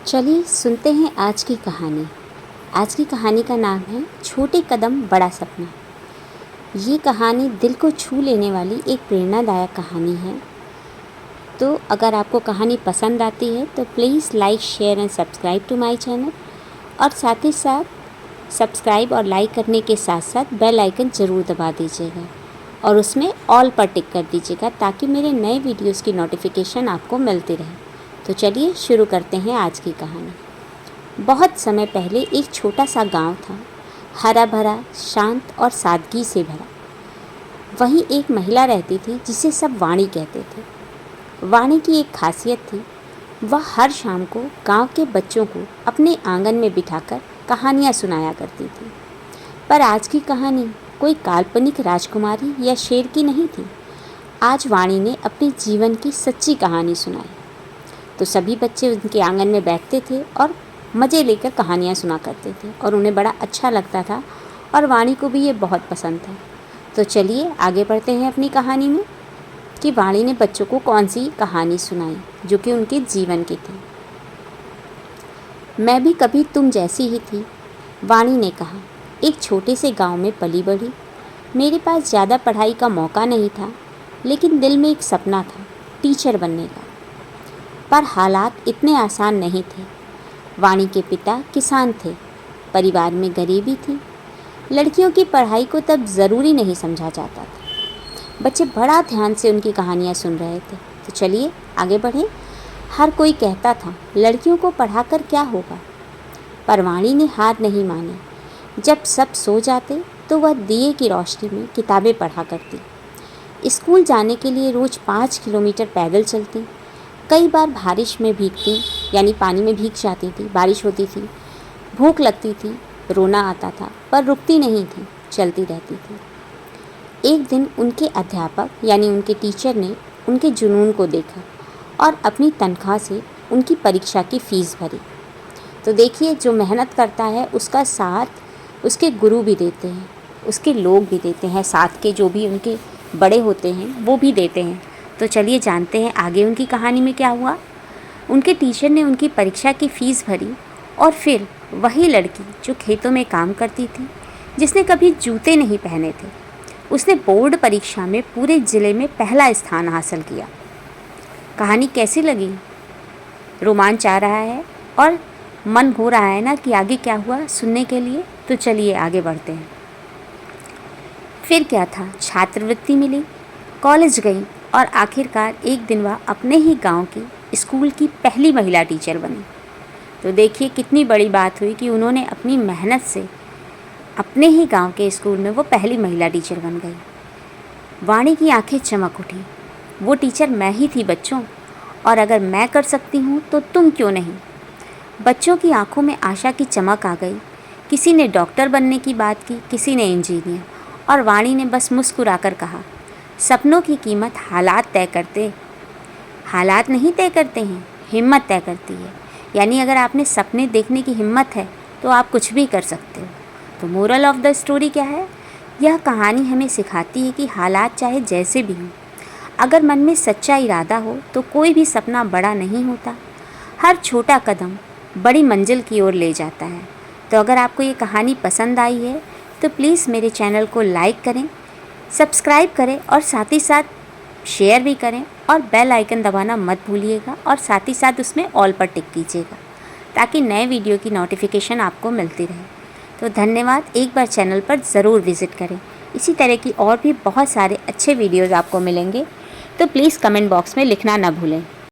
चलिए सुनते हैं आज की कहानी। आज की कहानी का नाम है छोटे कदम बड़ा सपना। ये कहानी दिल को छू लेने वाली एक प्रेरणादायक कहानी है। तो अगर आपको कहानी पसंद आती है तो please like share and subscribe to my channel, और साथ ही साथ सब्सक्राइब और लाइक करने के साथ साथ बेल आइकन ज़रूर दबा दीजिएगा और उसमें ऑल पर टिक कर दीजिएगा ताकि मेरे नए वीडियोस की नोटिफिकेशन आपको मिलती रहे। तो चलिए शुरू करते हैं आज की कहानी। बहुत समय पहले एक छोटा सा गांव था, हरा भरा, शांत और सादगी से भरा। वहीं एक महिला रहती थी जिसे सब वाणी कहते थे। वाणी की एक खासियत थी, वह हर शाम को गांव के बच्चों को अपने आंगन में बिठाकर कहानियाँ सुनाया करती थी। पर आज की कहानी कोई काल्पनिक राजकुमारी या शेर की नहीं थी। आज वाणी ने अपने जीवन की सच्ची कहानी सुनाई। तो सभी बच्चे उनके आंगन में बैठते थे और मज़े लेकर कहानियाँ सुना करते थे और उन्हें बड़ा अच्छा लगता था, और वाणी को भी ये बहुत पसंद था। तो चलिए आगे बढ़ते हैं अपनी कहानी में कि वाणी ने बच्चों को कौन सी कहानी सुनाई जो कि उनके जीवन की थी। मैं भी कभी तुम जैसी ही थी, वाणी ने कहा। एक छोटे से गांव में पली बढ़ी। मेरे पास ज़्यादा पढ़ाई का मौका नहीं था, लेकिन दिल में एक सपना था, टीचर बनने का। पर हालात इतने आसान नहीं थे। वाणी के पिता किसान थे, परिवार में गरीबी थी। लड़कियों की पढ़ाई को तब ज़रूरी नहीं समझा जाता था। बच्चे बड़ा ध्यान से उनकी कहानियाँ सुन रहे थे। तो चलिए आगे बढ़ें। हर कोई कहता था लड़कियों को पढ़ाकर क्या होगा, पर वाणी ने हार नहीं मानी। जब सब सो जाते तो वह दिए की रोशनी में किताबें पढ़ा करती। स्कूल जाने के लिए रोज़ 5 किलोमीटर पैदल चलती। कई बार बारिश में भीगती, यानी पानी में भीग जाती थी। बारिश होती थी, भूख लगती थी, रोना आता था, पर रुकती नहीं थी, चलती रहती थी। एक दिन उनके अध्यापक यानी उनके टीचर ने उनके जुनून को देखा और अपनी तनख्वाह से उनकी परीक्षा की फ़ीस भरी। तो देखिए, जो मेहनत करता है उसका साथ उसके गुरु भी देते हैं, उसके लोग भी देते हैं, साथ के जो भी उनके बड़े होते हैं वो भी देते हैं। तो चलिए जानते हैं आगे उनकी कहानी में क्या हुआ। उनके टीचर ने उनकी परीक्षा की फ़ीस भरी, और फिर वही लड़की जो खेतों में काम करती थी, जिसने कभी जूते नहीं पहने थे, उसने बोर्ड परीक्षा में पूरे ज़िले में पहला स्थान हासिल किया। कहानी कैसी लगी? रोमांच आ रहा है और मन हो रहा है ना कि आगे क्या हुआ सुनने के लिए। तो चलिए आगे बढ़ते हैं। फिर क्या था, छात्रवृत्ति मिली, कॉलेज गई और आखिरकार एक दिन वह अपने ही गांव की स्कूल की पहली महिला टीचर बनी। तो देखिए कितनी बड़ी बात हुई कि उन्होंने अपनी मेहनत से अपने ही गांव के स्कूल में वो पहली महिला टीचर बन गई। वाणी की आंखें चमक उठी। वो टीचर मैं ही थी बच्चों, और अगर मैं कर सकती हूँ तो तुम क्यों नहीं। बच्चों की आंखों में आशा की चमक आ गई। किसी ने डॉक्टर बनने की बात की, किसी ने इंजीनियर, और वाणी ने बस मुस्कुराकर कहा, सपनों की कीमत हालात नहीं तय करते हैं, हिम्मत तय करती है। यानी अगर आपने सपने देखने की हिम्मत है तो आप कुछ भी कर सकते हो। तो मोरल ऑफ द स्टोरी क्या है? यह कहानी हमें सिखाती है कि हालात चाहे जैसे भी हों, अगर मन में सच्चा इरादा हो तो कोई भी सपना बड़ा नहीं होता। हर छोटा कदम बड़ी मंजिल की ओर ले जाता है। तो अगर आपको ये कहानी पसंद आई है तो प्लीज़ मेरे चैनल को लाइक करें, सब्सक्राइब करें और साथ ही साथ शेयर भी करें, और बेल आइकन दबाना मत भूलिएगा, और साथ ही साथ उसमें ऑल पर टिक कीजिएगा ताकि नए वीडियो की नोटिफिकेशन आपको मिलती रहे। तो धन्यवाद। एक बार चैनल पर ज़रूर विज़िट करें। इसी तरह की और भी बहुत सारे अच्छे वीडियोज़ आपको मिलेंगे, तो प्लीज़ कमेंट बॉक्स में लिखना ना भूलें।